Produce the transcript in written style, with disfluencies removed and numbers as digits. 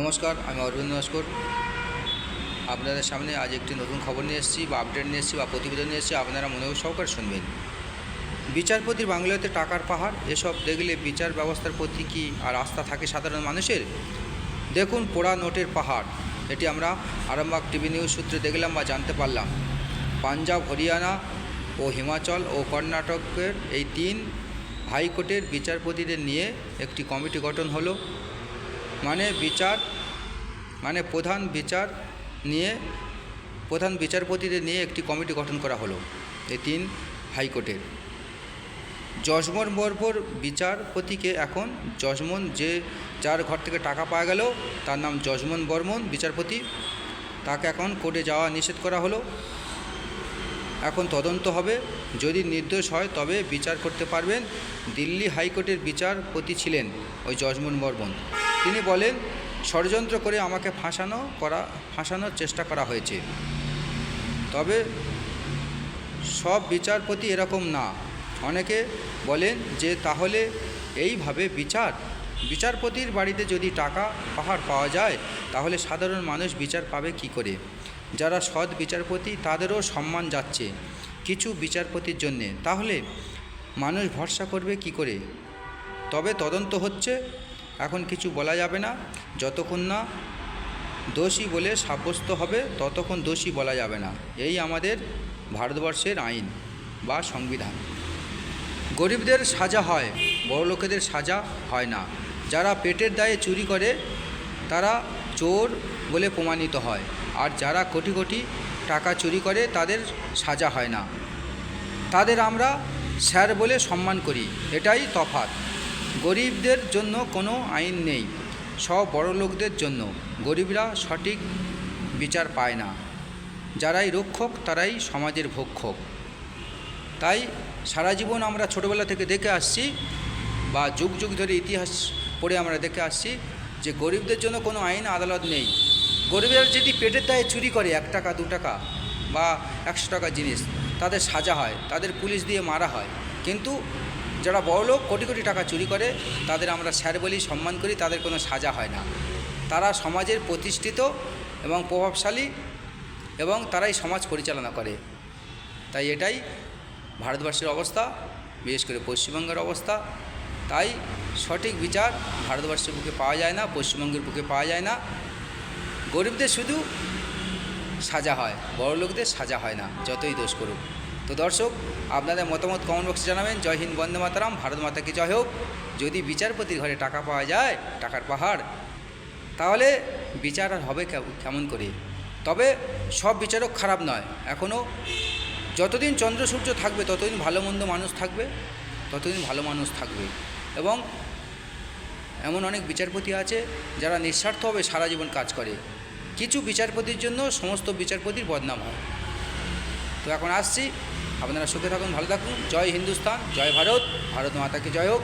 নমস্কার, আমি অরবিন্দ নস্কর। আপনাদের সামনে আজ একটি নতুন খবর নিয়ে এসেছি বা আপডেট নিয়ে এসেছি বা প্রতিবেদন নিয়ে এসেছি। আপনারা মনোযোগ সহকারে শুনবেন। বিচারপতির বাংলাতে টাকার পাহাড়, এসব দেখলে বিচার ব্যবস্থার প্রতি কি আর আস্থা থাকে সাধারণ মানুষের? দেখুন পোড়া নোটের পাহাড়। এটি আমরা আরামবাগ টিভি নিউজ সূত্রে দেখলাম বা জানতে পারলাম। পাঞ্জাব, হরিয়ানা ও হিমাচল ও কর্ণাটকের এই তিন হাইকোর্টের বিচারপতিদের নিয়ে একটি কমিটি গঠন হলো। প্রধান বিচারপতিদের নিয়ে একটি কমিটি গঠন করা হলো এই তিন হাইকোর্টের। জজমোহন বর্মন বিচারপতিকে এখন যার ঘর থেকে টাকা পাওয়া গেল তার নাম জজমোহন বর্মন বিচারপতি, তাকে এখন কোর্টে যাওয়া নিষেধ করা হলো। এখন তদন্ত হবে, যদি নির্দোষ হয় তবে বিচার করতে পারবেন। দিল্লি হাইকোর্টের বিচারপতি ছিলেন ওই জজমোহন বর্মন। তিনি বলেন, ষড়যন্ত্র করে আমাকে ফাঁসানোর চেষ্টা করা হয়েছে। তবে সব বিচারপতি এরকম না। অনেকে বলেন যে তাহলে এইভাবে বিচারপতির বাড়িতে যদি টাকা পাহাড় পাওয়া যায় তাহলে সাধারণ মানুষ বিচার পাবে কি করে? যারা সৎ বিচারপতি তাদেরও সম্মান যাচ্ছে কিছু বিচারপতির জন্যে, তাহলে মানুষ ভরসা করবে কি করে? তবে তদন্ত হচ্ছে, এখন কিছু বলা যাবে না। যতক্ষণ না দোষী বলে সাব্যস্ত হবে ততক্ষণ দোষী বলা যাবে না। এই আমাদের ভারতবর্ষের আইন বা সংবিধান। গরিবদের সাজা হয়, বড়লোকেদের সাজা হয় না। যারা পেটের দায়ে চুরি করে তারা চোর বলে প্রমাণিত হয়, আর যারা কোটি কোটি টাকা চুরি করে তাদের সাজা হয় না। তাদের আমরা স্যার বলে সম্মান করি, এটাই তফাৎ। গরিবদের জন্য কোনো আইন নেই, সব বড়লোকদের জন্য। গরিবরা সঠিক বিচার পায় না। যারাই রক্ষক তারাই সমাজের ভক্ষক। তাই সারা জীবন আমরা ছোটোবেলা থেকে দেখে আসছি বা যুগ যুগ ধরে ইতিহাস পড়ে আমরা দেখে আসছি যে গরিবদের জন্য কোনো আইন আদালত নেই। গরিবরা যদি পেটের দায়ে চুরি করে 1 টাকা 2 টাকা বা 100 টাকা জিনিস, তাদের সাজা হয়, তাদের পুলিশ দিয়ে মারা হয়। কিন্তু যারা বড়লোক কোটি কোটি টাকা চুরি করে তাদের আমরা স্যার বলি, সম্মান করি, তাদের কোনো সাজা হয় না। তারা সমাজের প্রতিষ্ঠিত এবং প্রভাবশালী এবং তারাই সমাজ পরিচালনা করে। তাই এটাই ভারতবর্ষের অবস্থা, বিশেষ করে পশ্চিমবঙ্গের অবস্থা। তাই সঠিক বিচার ভারতবর্ষের বুকে পাওয়া যায় না, পশ্চিমবঙ্গের বুকে পাওয়া যায় না। গরিবদের শুধু সাজা হয়, বড়লোকদের সাজা হয় না, যতই দোষ করুক। তো দর্শক, আপনাদের মতামত কমেন্ট বক্সে জানাবেন। জয় হিন্দ, বন্দে মাতরম, ভারত মাতা কি জয় হোক। যদি বিচারপতির ঘরে টাকা পাওয়া যায়, টাকার পাহাড়, তাহলে বিচার আর হবে কেমন করে? তবে সব বিচারক খারাপ নয়। এখনও যতদিন চন্দ্র সূর্য থাকবে ততদিন ভালো মন্দ মানুষ থাকবে। এবং এমন অনেক বিচারপতি আছে যারা নিঃস্বার্থভাবে সারা জীবন কাজ করে। কিছু বিচারপতির জন্য সমস্ত বিচারপতির বদনাম হয়। তো এখন আসছি, আপনারা সুখে থাকুন, ভালো থাকুন। জয় হিন্দুস্তান, জয় ভারত, ভারত মাতা কি জয় হোক।